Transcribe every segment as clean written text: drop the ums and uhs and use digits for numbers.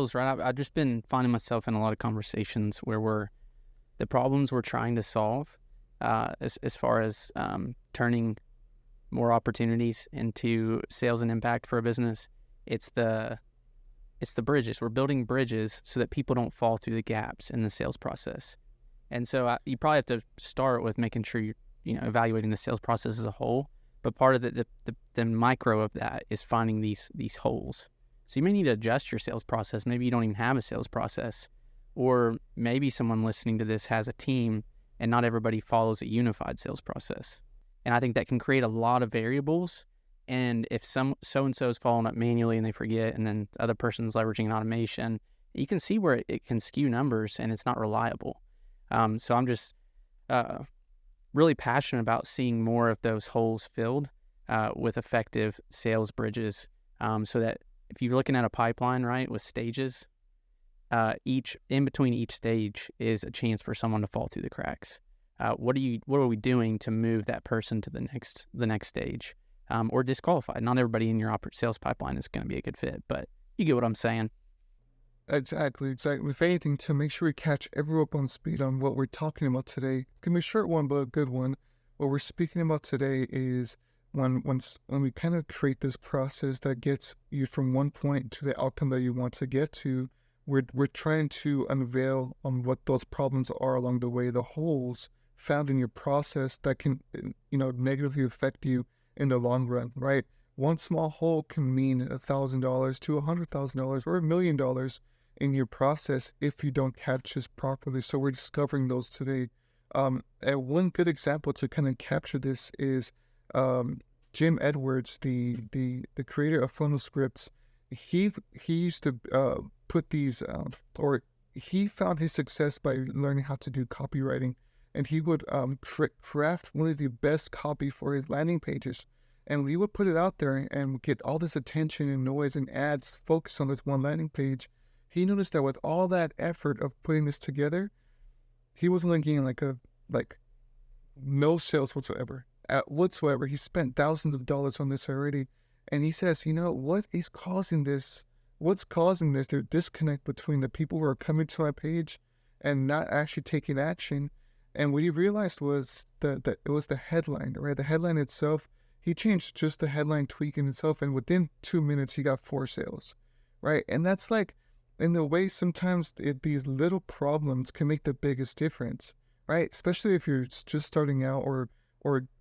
Right. I've just been finding myself in a lot of conversations where the problems we're trying to solve, as far as turning more opportunities into sales and impact for a business. It's the bridges. We're building bridges so that people don't fall through the gaps in the sales process. And so you probably have to start with making sure you're evaluating the sales process as a whole. But part of the micro of that is finding these holes. So you may need to adjust your sales process. Maybe you don't even have a sales process, or maybe someone listening to this has a team and not everybody follows a unified sales process. And I think that can create a lot of variables. And if so-and-so is following up manually and they forget, and then the other person's leveraging an automation, you can see where it can skew numbers and it's not reliable. So I'm just really passionate about seeing more of those holes filled with effective sales bridges, so that if you're looking at a pipeline, right, with stages, in between each stage is a chance for someone to fall through the cracks. What are we doing to move that person to the next stage, or disqualified? Not everybody in your sales pipeline is going to be a good fit, but you get what I'm saying. Exactly. If anything, to make sure we catch everyone up on speed on what we're talking about today, it's going to be a short one, but a good one. What we're speaking about today is when we kind of create this process that gets you from one point to the outcome that you want to get to, we're trying to unveil on what those problems are along the way, the holes found in your process that can, negatively affect you in the long run, right? One small hole can mean $1,000 to $100,000 or $1 million in your process if you don't catch this properly. So we're discovering those today. And one good example to kind of capture this is Jim Edwards, the creator of funnel scripts. He used to put these, or he found his success by learning how to do copywriting, and he would craft one of the best copy for his landing pages. And we would put it out there and get all this attention and noise and ads focused on this one landing page. He noticed that with all that effort of putting this together, he was only getting like no sales whatsoever. He spent thousands of dollars on this already. And he says, what is causing this? What's causing this? The disconnect between the people who are coming to my page and not actually taking action. And what he realized was that it was the headline, right? The headline itself. He changed just the headline tweak in itself, and within 2 minutes, he got 4 sales, right? And that's like, in the way sometimes these little problems can make the biggest difference, right? Especially if you're just starting out or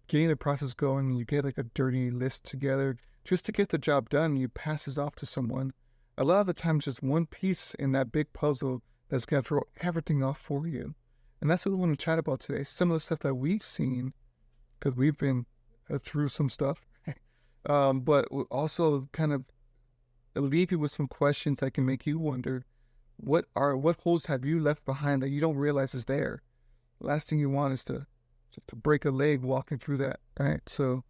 getting the process going, and you get like a dirty list together just to get the job done, you pass this off to someone. A lot of the times, just one piece in that big puzzle that's going to throw everything off for you. And that's what we want to chat about today. Some of the stuff that we've seen, because we've been through some stuff, but also kind of leave you with some questions that can make you wonder, what holes have you left behind that you don't realize is there? Last thing you want is to break a leg walking through that, right? So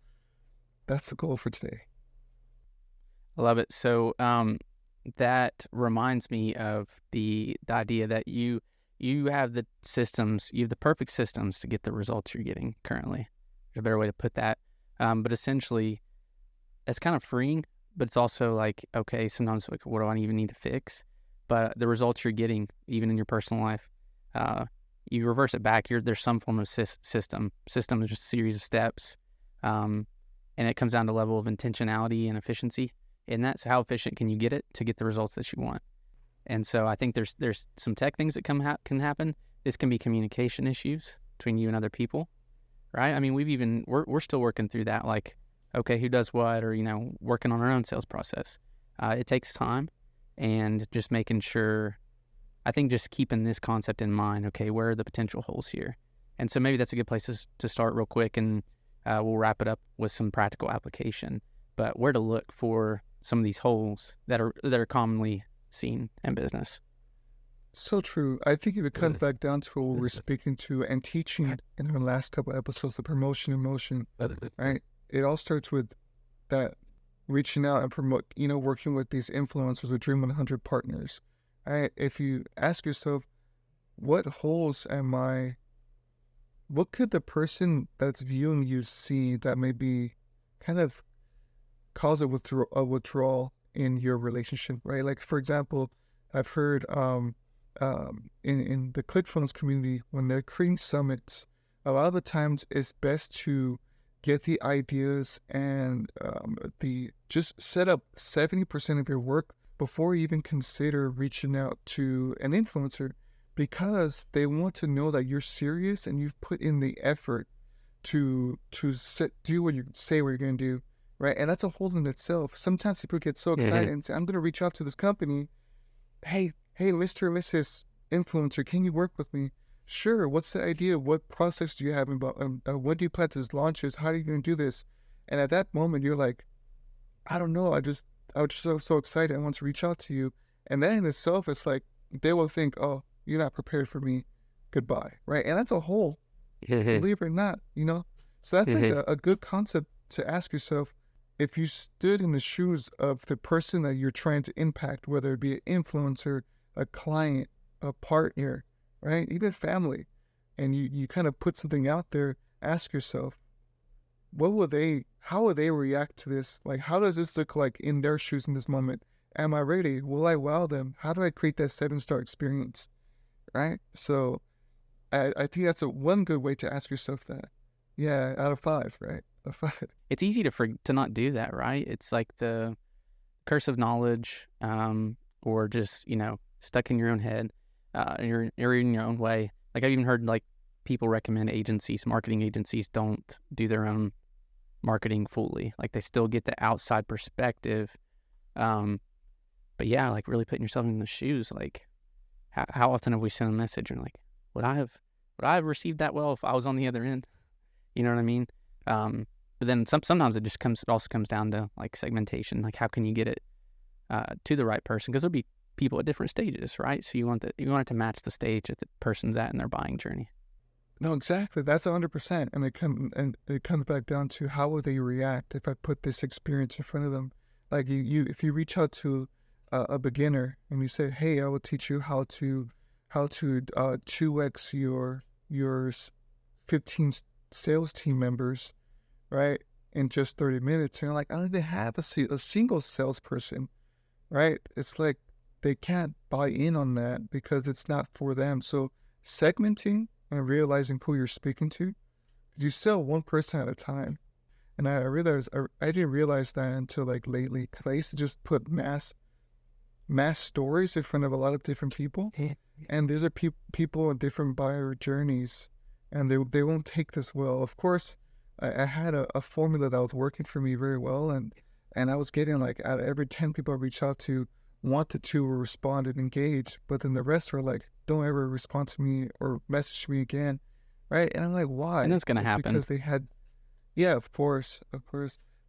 that's the goal for today. I love it. So that reminds me of the idea that you have the systems, you have the perfect systems to get the results you're getting currently. There's a better way to put that. But essentially, it's kind of freeing, but it's also like, okay, sometimes like, what do I even need to fix? But the results you're getting, even in your personal life, you reverse it back. There's some form of system. System is just a series of steps, and it comes down to level of intentionality and efficiency in that. So how efficient can you get it to get the results that you want? And so I think there's some tech things that can happen. This can be communication issues between you and other people. Right? I mean, we're still working through that, like, okay, who does what, or, working on our own sales process. It takes time, and just making sure, I think just keeping this concept in mind, okay, where are the potential holes here? And so maybe that's a good place to start real quick, and we'll wrap it up with some practical application. But where to look for some of these holes that are commonly seen in business. So true. I think if it comes back down to what we're speaking to and teaching in our last couple of episodes, the promotion and motion, right? It all starts with that reaching out and promote, working with these influencers with Dream 100 partners, right? If you ask yourself, what could the person that's viewing you see that may be kind of cause a withdrawal in your relationship, right? Like, for example, I've heard in the ClickFunnels community, when they're creating summits, a lot of the times it's best to get the ideas and just set up 70% of your work before you even consider reaching out to an influencer, because they want to know that you're serious and you've put in the effort to do what you say what you're going to do, right? And that's a whole in itself. Sometimes people get so excited and say, I'm going to reach out to this company. Hey, Mr. or Mrs. Influencer, can you work with me? Sure. What's the idea? What process do you have about? When do you plan to launch this? How are you going to do this? And at that moment, you're like, I don't know. I was just so excited. I want to reach out to you. And that in itself, it's like they will think, oh, you're not prepared for me. Goodbye, right? And that's a whole, believe it or not, So that's like a good concept to ask yourself. If you stood in the shoes of the person that you're trying to impact, whether it be an influencer, a client, a partner, right? Even family, and you kind of put something out there, ask yourself, how will they react to this? Like, how does this look like in their shoes in this moment? Am I ready? Will I wow them? How do I create that 7-star experience? Right? So I think that's one good way to ask yourself that. Yeah, out of 5, right? Out of 5. It's easy to not do that, right? It's like the curse of knowledge, or just, stuck in your own head, you're in your own way. Like, I've even heard like people recommend marketing agencies don't do their own marketing fully. Like, they still get the outside perspective. But yeah, like really putting yourself in the shoes. Like, how often have we sent a message and like, would I have received that well if I was on the other end? You know what I mean? But then sometimes it also comes down to like segmentation. Like, how can you get it to the right person? Because there'll be people at different stages, right? So you want it to match the stage that the person's at in their buying journey. No, exactly. That's 100%. And it comes back down to how will they react if I put this experience in front of them. Like, if you reach out to a beginner and you say, hey, I will teach you how to 2x your 15 sales team members, right, in just 30 minutes. And you're like, I don't even have a single salesperson, right? It's like they can't buy in on that because it's not for them. So segmenting and realizing who you're speaking to, you sell one person at a time. And I realized I didn't realize that until like lately, because I used to just put mass stories in front of a lot of different people, and these are people in different buyer journeys, and they won't take this well. Of course, I had a formula that was working for me very well, and I was getting like, out of every 10 people I reached out to, 1 to 2 were responded, engaged, but then the rest were like, don't ever respond to me or message me again, right? And I'm like, why? And that's gonna happen because they had, yeah, of course.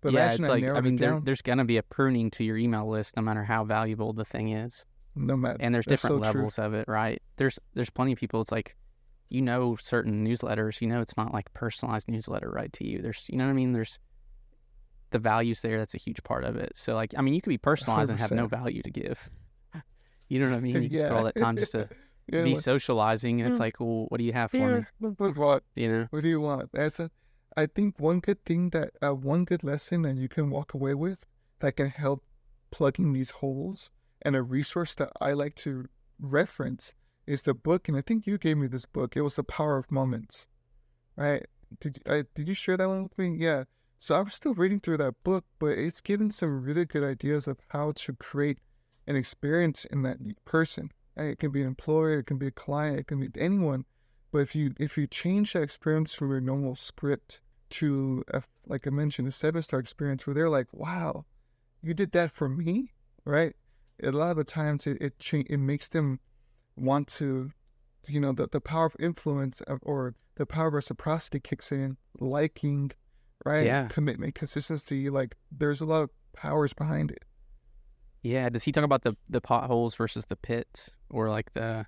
But yeah, imagine it's like, I mean, there's gonna be a pruning to your email list no matter how valuable the thing is. no matter, And there's that's different so true. levels of it, right? There's plenty of people. It's like, certain newsletters, it's not like personalized newsletter right to you. There's, you know what I mean? There's the values there. That's a huge part of it. So like, I mean, you could be personalized and have no 100%. value to give. You know what I mean? You can spend all that time just to Yeah, be like, socializing, and it's like, well, what do you have for me? what You know? do you want? I think one good thing that one good lesson that you can walk away with that can help plugging these holes, and a resource that I like to reference, is the book. And I think you gave me this book. It was The Power of Moments, right? Did you share that one with me? Yeah. So I was still reading through that book, but it's given some really good ideas of how to create an experience in that person. Right? It can be an employer, it can be a client, it can be anyone. But if you change that experience from your normal script to, like I mentioned, a 7-star experience where they're like, wow, you did that for me, right? A lot of the times it makes them want to, the power of influence, or the power of reciprocity kicks in, liking, right? Yeah. Commitment, consistency, like there's a lot of powers behind it. Yeah. Does he talk about the potholes versus the pits, or like have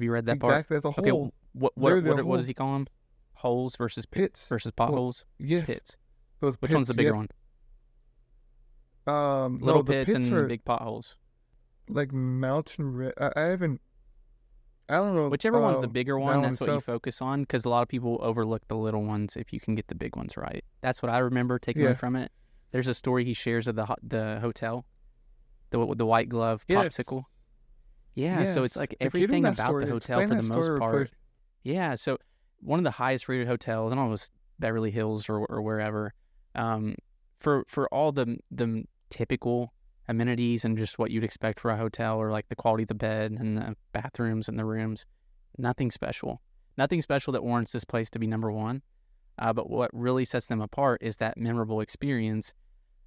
you read that part? Exactly, as a Okay. whole. What does he call them? Holes versus Pits. versus Well, potholes? yes. Pits. Those Which one's the pits, bigger yep. one? No, Little the pits pits and are big potholes. like mountain. I don't know. Whichever one's the bigger that one, one that's what you itself. focus on, because a lot of people overlook the little ones if you can get the big ones right. That's what I remember taking away Yeah. from it. There's a story he shares of the hotel, the white glove Yes. popsicle. Yeah, so it's Yes. like Give him everything that about the story. hotel Explain for that the most story real part. quick. Yeah, so one of the highest rated hotels, I don't know, it was Beverly Hills or wherever. Um, for all the typical amenities and just what you'd expect for a hotel, or like the quality of the bed and the bathrooms and the rooms, nothing special. Nothing special that warrants this place to be number one. But what really sets them apart is that memorable experience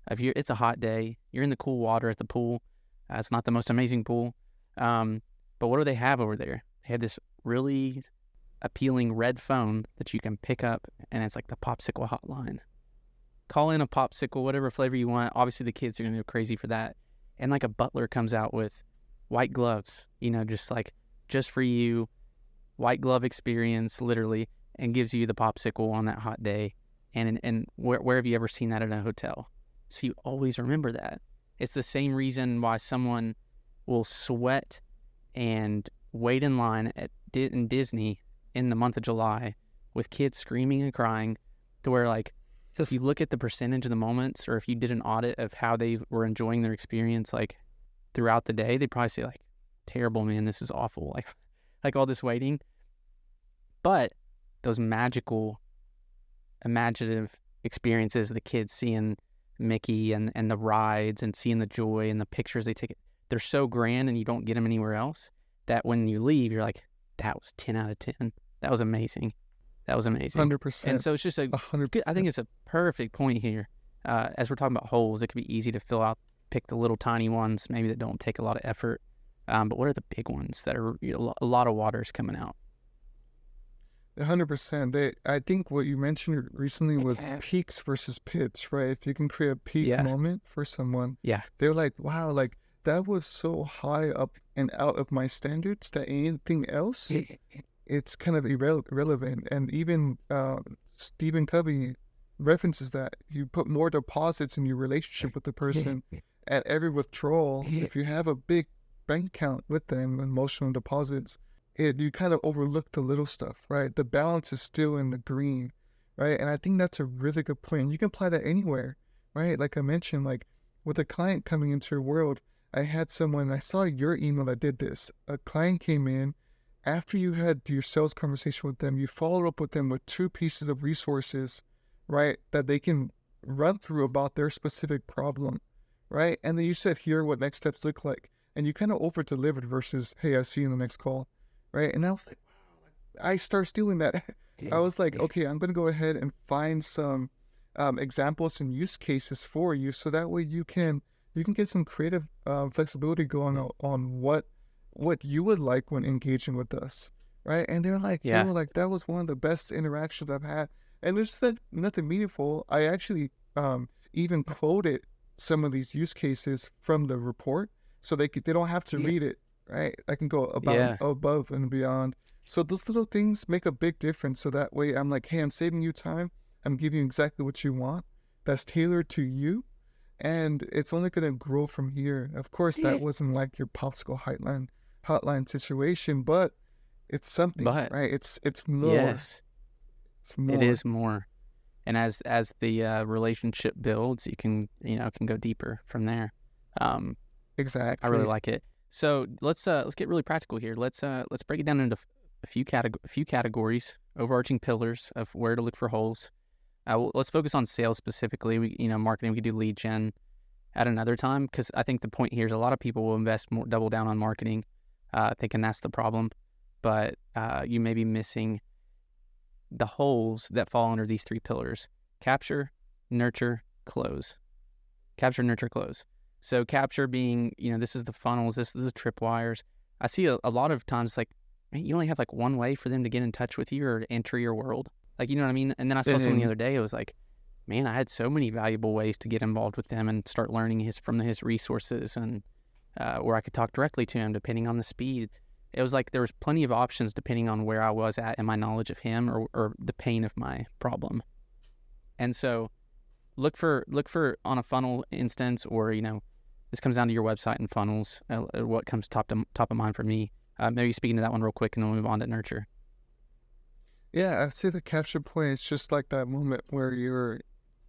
of it's a hot day, you're in the cool water at the pool. It's not the most amazing pool. But what do they have over there? They have this really appealing red phone that you can pick up, and it's like the popsicle hotline. Call in a popsicle, whatever flavor you want. Obviously, the kids are going to go crazy for that. And like a butler comes out with white gloves, just for you, white glove experience, literally, and gives you the popsicle on that hot day. And where have you ever seen that in a hotel? So you always remember that. It's the same reason why someone will sweat and wait in line in Disney in the month of July with kids screaming and crying, to where like if you look at the percentage of the moments, or if you did an audit of how they were enjoying their experience like throughout the day, they'd probably say like, terrible, man, this is awful, like all this waiting. But those magical, imaginative experiences, the kids seeing Mickey and the rides and seeing the joy and the pictures they take, they're so grand, and you don't get them anywhere else, that when you leave, you're like, that was 10 out of 10. That was amazing. That was amazing. 100%. And so it's just 100%. I think it's a perfect point here. As we're talking about holes, it could be easy to fill out, pick the little tiny ones, maybe that don't take a lot of effort. But what are the big ones that are a lot of water's coming out? 100%. I think what you mentioned recently was peaks versus pits, right? If you can create a peak moment for someone, they're like, wow, like that was so high up and out of my standards that anything else, it's kind of irrelevant. And even Stephen Covey references that you put more deposits in your relationship with the person at every withdrawal. If you have a big bank account with them, emotional deposits, you kind of overlook the little stuff, right? The balance is still in the green, right? And I think that's a really good point. You can apply that anywhere, right? Like I mentioned, like with a client coming into your world, I saw your email that did this. A client came in, after you had your sales conversation with them, you followed up with them with 2 pieces of resources, right? That they can run through about their specific problem, right? And then you said, here, what next steps look like. And you kind of over-delivered versus, hey, I'll see you in the next call. Right. And I was like, wow, I start stealing that. I was like, okay, I'm going to go ahead and find some examples and use cases for you. So that way you can get some creative flexibility going on what you would like when engaging with us. Right. And they're like, like that was one of the best interactions I've had. And it's nothing meaningful. I actually even quoted some of these use cases from the report, so they don't have to read it. Right, I can go above and beyond. So those little things make a big difference. So that way, I'm like, hey, I'm saving you time. I'm giving you exactly what you want. That's tailored to you, and it's only going to grow from here. Of course, that wasn't like your popsicle hotline situation, but it's something, right? It's more. Yes, it's more. It is more. And as the relationship builds, you can go deeper from there. Exactly. I really like it. So let's get really practical here. Let's break it down into a few categories, overarching pillars of where to look for holes. Let's focus on sales specifically. Marketing, we could do lead gen at another time, because I think the point here is a lot of people will invest more, double down on marketing, thinking that's the problem, but you may be missing the holes that fall under these 3 pillars: capture, nurture, close. Capture, nurture, close. So capture being, this is the funnels, this is the tripwires. I see a lot of times, like, man, you only have like one way for them to get in touch with you or to enter your world. Like, you know what I mean? And then I saw someone the other day, it was like, man, I had so many valuable ways to get involved with them and start learning from his resources, and where I could talk directly to him depending on the speed. It was like there was plenty of options depending on where I was at in my knowledge of him or the pain of my problem. And so look for on a funnel instance, or this comes down to your website and funnels. What comes top of mind for me? Maybe speaking to that one real quick, and then we'll move on to nurture. Yeah, I'd say the capture point is just like that moment where you're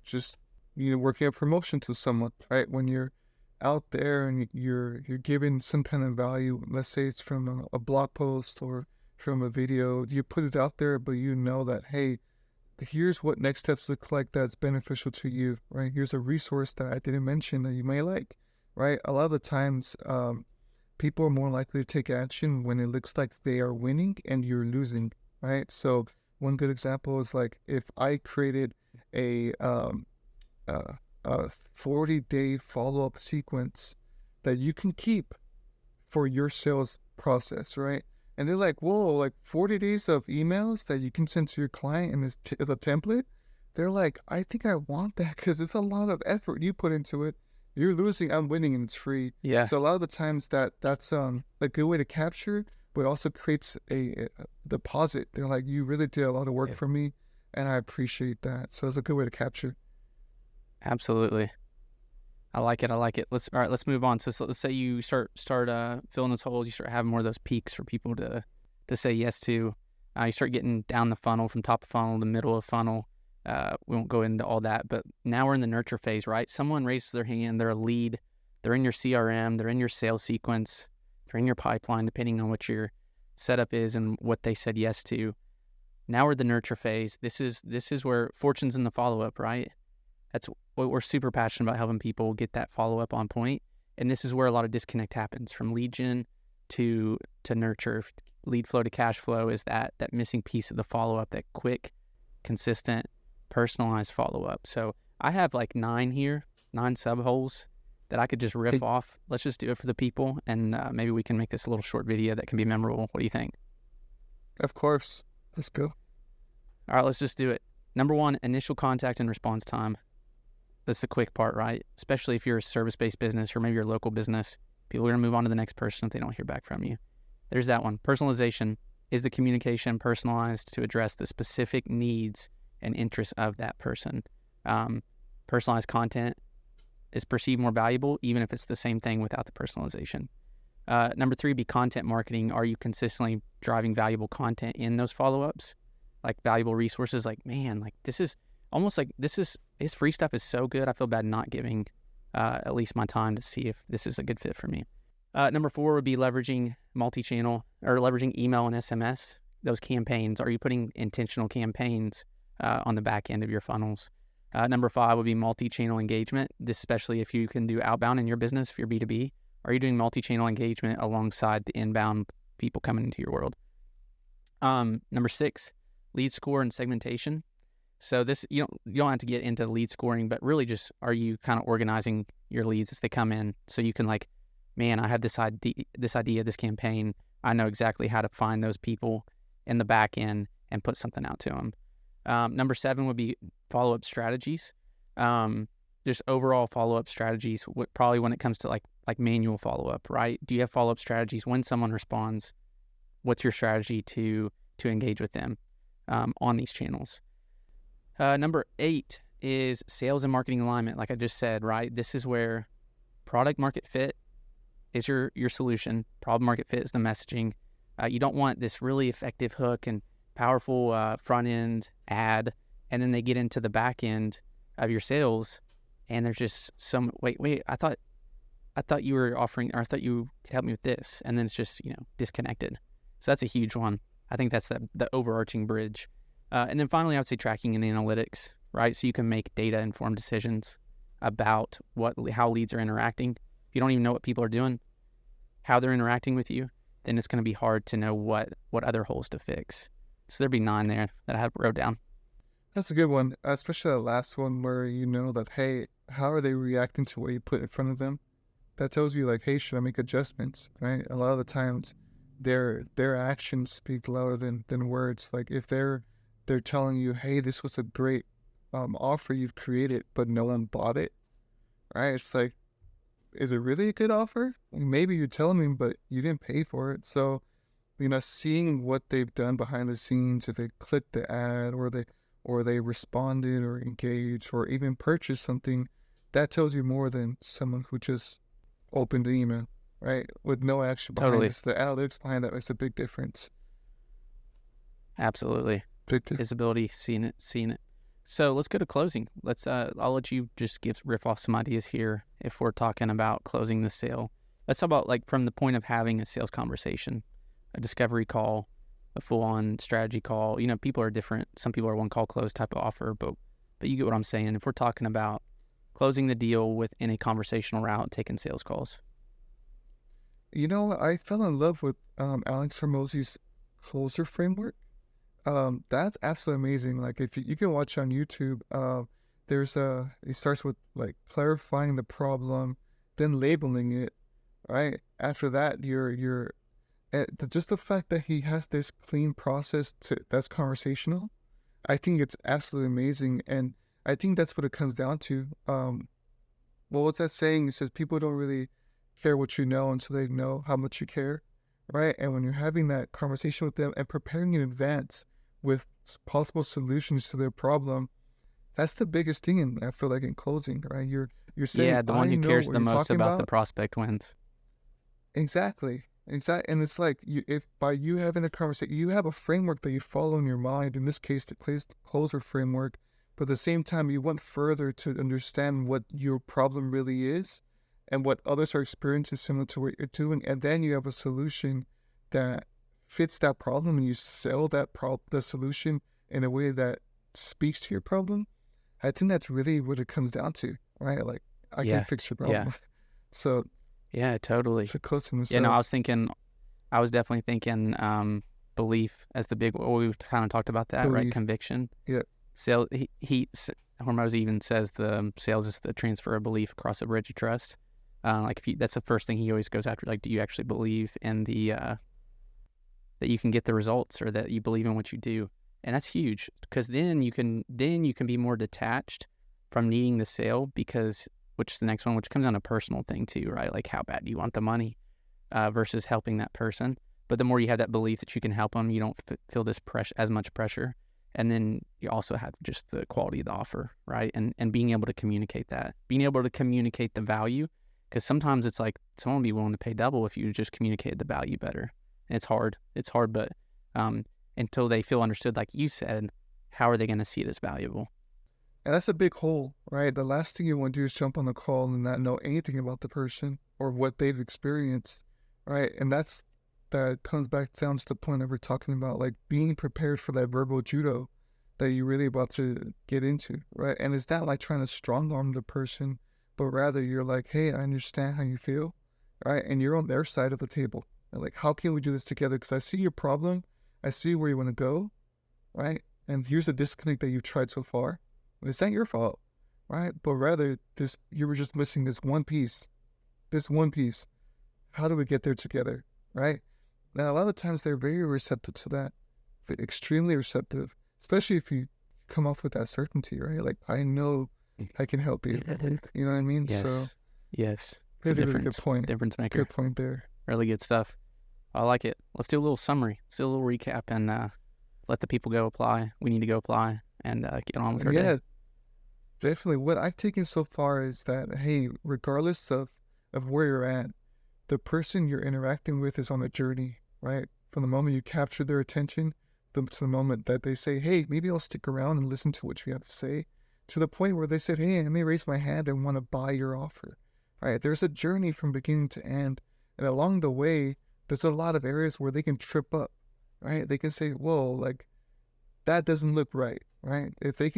just working a promotion to someone, right? When you're out there and you're giving some kind of value, let's say it's from a blog post or from a video, you put it out there, but you know that, hey, here's what next steps look like that's beneficial to you, right? Here's a resource that I didn't mention that you may like, right? A lot of the times, people are more likely to take action when it looks like they are winning and you're losing, right? So one good example is like if I created a a 40-day follow-up sequence that you can keep for your sales process, right? And they're like, whoa, like 40 days of emails that you can send to your client and as a template? They're like, I think I want that because it's a lot of effort you put into it. You're losing, I'm winning, and it's free. Yeah. So a lot of the times that's a good way to capture, but also creates a deposit. They're like, you really did a lot of work for me, and I appreciate that. So it's a good way to capture. Absolutely. I like it. All right, let's move on. So let's say you start filling those holes. You start having more of those peaks for people to say yes to. You start getting down the funnel, from top of funnel to middle of funnel. We won't go into all that, but now we're in the nurture phase, right? Someone raises their hand. They're a lead. They're in your CRM. They're in your sales sequence. They're in your pipeline, depending on what your setup is and what they said yes to. Now we're the nurture phase. This is where fortune's in the follow-up, right? That's what we're super passionate about, helping people get that follow-up on point. And this is where a lot of disconnect happens, from lead gen to nurture. Lead flow to cash flow is that missing piece of the follow-up, that quick, consistent, personalized follow-up. So I have like 9 sub holes that I could just riff off. Let's just do it for the people, and maybe we can make this a little short video that can be memorable. What do you think? Of course. Let's go. All right, let's just do it. Number 1, initial contact and response time. That's the quick part, right? Especially if you're a service-based business or maybe you're a local business. People are going to move on to the next person if they don't hear back from you. There's that one. Personalization. Is the communication personalized to address the specific needs and interests of that person? Personalized content is perceived more valuable, even if it's the same thing without the personalization. Number 3 would be content marketing. Are you consistently driving valuable content in those follow-ups? Like valuable resources, like, man, like this is almost like his free stuff is so good. I feel bad not giving at least my time to see if this is a good fit for me. Number 4 would be leveraging multi-channel, or leveraging email and SMS. Those campaigns. Are you putting intentional campaigns on the back end of your funnels? Number 5 would be multi-channel engagement. This, especially if you can do outbound in your business, if you're B2B. Are you doing multi-channel engagement alongside the inbound people coming into your world? Number 6, lead score and segmentation. So this, you don't have to get into lead scoring, but really just, are you kind of organizing your leads as they come in, so you can like, man, I have this idea, this campaign. I know exactly how to find those people in the back end and put something out to them. Number 7 would be follow-up strategies. Just overall follow-up strategies, probably when it comes to like manual follow-up, right? Do you have follow-up strategies when someone responds? What's your strategy to engage with them on these channels? Number 8 is sales and marketing alignment. Like I just said, right? This is where product market fit is your solution. Problem market fit is the messaging. You don't want this really effective hook and powerful front end ad, and then they get into the back end of your sales, and there's just some wait. I thought you were offering, or I thought you could help me with this, and then it's just disconnected. So that's a huge one. I think that's the overarching bridge. And then finally, I would say tracking and analytics, right? So you can make data-informed decisions about how leads are interacting. If you don't even know what people are doing, how they're interacting with you, then it's going to be hard to know what other holes to fix. So there'd be 9 there that I wrote down. That's a good one, especially the last one where you know that, hey, how are they reacting to what you put in front of them? That tells you like, hey, should I make adjustments, right? A lot of the times their actions speak louder than words. Like if they're telling you, hey, this was a great offer you've created, but no one bought it, right? It's like, is it really a good offer? Maybe you're telling me, but you didn't pay for it. So, seeing what they've done behind the scenes, if they clicked the ad or they responded or engaged or even purchased something, that tells you more than someone who just opened the email, right? With no action behind Totally. it. The analytics behind that makes a big difference. Absolutely. Big difference. Visibility, seeing it. So let's go to closing. I'll let you just riff off some ideas here if we're talking about closing the sale. Let's talk about like from the point of having a sales conversation, a discovery call, a full-on strategy call. People are different. Some people are one call close type of offer, but you get what I'm saying. If we're talking about closing the deal within a conversational route, taking sales calls. I fell in love with Alex Hormozi's closer framework. That's absolutely amazing. Like if you can watch on YouTube, it starts with like clarifying the problem, then labeling it, right? After that, just the fact that he has this clean process that's conversational, I think it's absolutely amazing. And I think that's what it comes down to. What's that saying? It says people don't really care what you know until they know how much you care, right? And when you're having that conversation with them and preparing in advance with possible solutions to their problem, that's the biggest thing I feel like in closing, right? You're saying, The one I who know cares what the you're most talking about the prospect wins. Exactly. And it's like if by you having a conversation, you have a framework that you follow in your mind. In this case, the closer framework. But at the same time, you went further to understand what your problem really is, and what others are experiencing similar to what you're doing, and then you have a solution that fits that problem, and you sell the solution in a way that speaks to your problem. I think that's really what it comes down to, right? Like I can fix your problem. Yeah. So yeah, totally. So close to myself. Yeah, no, I was definitely thinking belief as the big. Well, we've kind of talked about that, Belief. right? Conviction. Yeah. Sales. Hormozi even says the sales is the transfer of belief across a bridge of trust. That's the first thing he always goes after. Like, do you actually believe in that you can get the results, or that you believe in what you do? And that's huge, because then you can be more detached from needing the sale, which is the next one, which comes down to a personal thing too, right? Like how bad do you want the money versus helping that person. But the more you have that belief that you can help them, you don't feel this as much pressure. And then you also have just the quality of the offer, right? And being able to communicate the value, because sometimes it's like someone will be willing to pay double if you just communicated the value better. And it's hard, but until they feel understood, like you said, how are they going to see it as valuable? And that's a big hole, right? The last thing you want to do is jump on the call and not know anything about the person or what they've experienced, right? And that comes back down to the point that we're talking about, like being prepared for that verbal judo that you're really about to get into, right? And it's not like trying to strong arm the person, but rather you're like, hey, I understand how you feel, right? And you're on their side of the table. And like, how can we do this together? Because I see your problem. I see where you want to go, right? And here's the disconnect that you've tried so far. It's not your fault, right? But rather, you were just missing this one piece. How do we get there together, right? Now, a lot of times they're very receptive to that, extremely receptive, especially if you come off with that certainty, right? Like, I know I can help you. You know what I mean? Yes. It's a really good point. Difference maker. Good point there. Really good stuff. I like it. Let's do a little summary. Let's do a little recap and let the people go apply. We need to go apply and get on with our day. Yeah, definitely. What I've taken so far is that, hey, regardless of where you're at, the person you're interacting with is on a journey, right? From the moment you capture their attention to the moment that they say, hey, maybe I'll stick around and listen to what you have to say, to the point where they said, hey, I may raise my hand and want to buy your offer, right? There's a journey from beginning to end. And along the way, there's a lot of areas where they can trip up, right? They can say, whoa, like, that doesn't look right, right? If they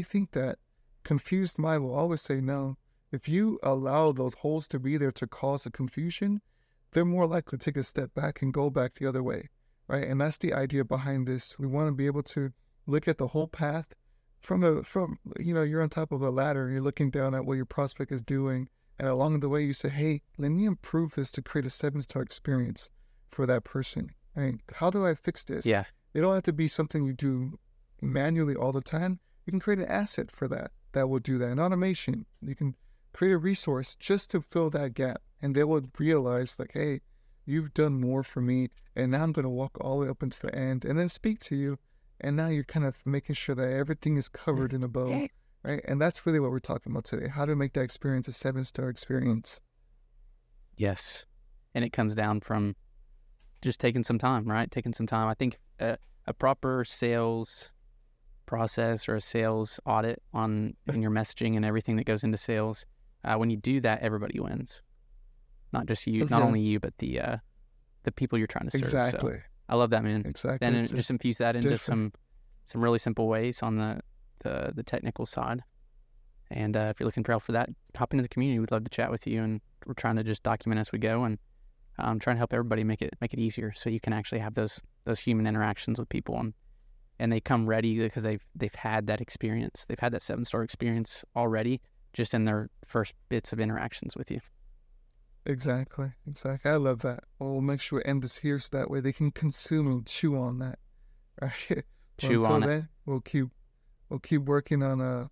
think that, confused mind will always say no. If you allow those holes to be there to cause a confusion, they're more likely to take a step back and go back the other way, right? And that's the idea behind this. We want to be able to look at the whole path from you're on top of a ladder and you're looking down at what your prospect is doing. And along the way, you say, hey, let me improve this to create a 7-star experience for that person. Right? How do I fix this? Yeah. It don't have to be something you do manually all the time. You can create an asset for that will do that. An automation. You can create a resource just to fill that gap. And they will realize like, hey, you've done more for me. And now I'm going to walk all the way up into the end and then speak to you. And now you're kind of making sure that everything is covered in a bow. Right? And that's really what we're talking about today. How to make that experience a 7-star experience. Yes. And it comes down from just taking some time, right? Taking some time. I think a proper sales process or a sales audit in your messaging and everything that goes into sales, when you do that, everybody wins. Not just you, not only you, but the people you're trying to serve. Exactly. So I love that, man. Exactly. Then just infuse that into different. some really simple ways on the technical side. And if you're looking for help for that, hop into the community. We'd love to chat with you, and we're trying to just document as we go and trying to help everybody make it easier so you can actually have those human interactions with people, and they come ready because they've had that experience. They've had that 7-star experience already just in their first bits of interactions with you. Exactly. I love that. Well, we'll make sure we end this here so that way they can consume and chew on that. Right. Chew on it. We'll keep working on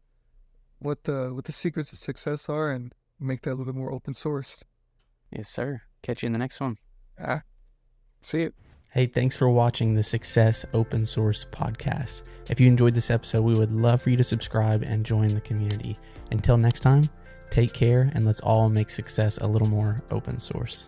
what the secrets of success are and make that a little bit more open source. Yes, sir. Catch you in the next one. See you. Hey, thanks for watching the Success Open Source Podcast. If you enjoyed this episode, we would love for you to subscribe and join the community. Until next time, take care, and let's all make success a little more open source.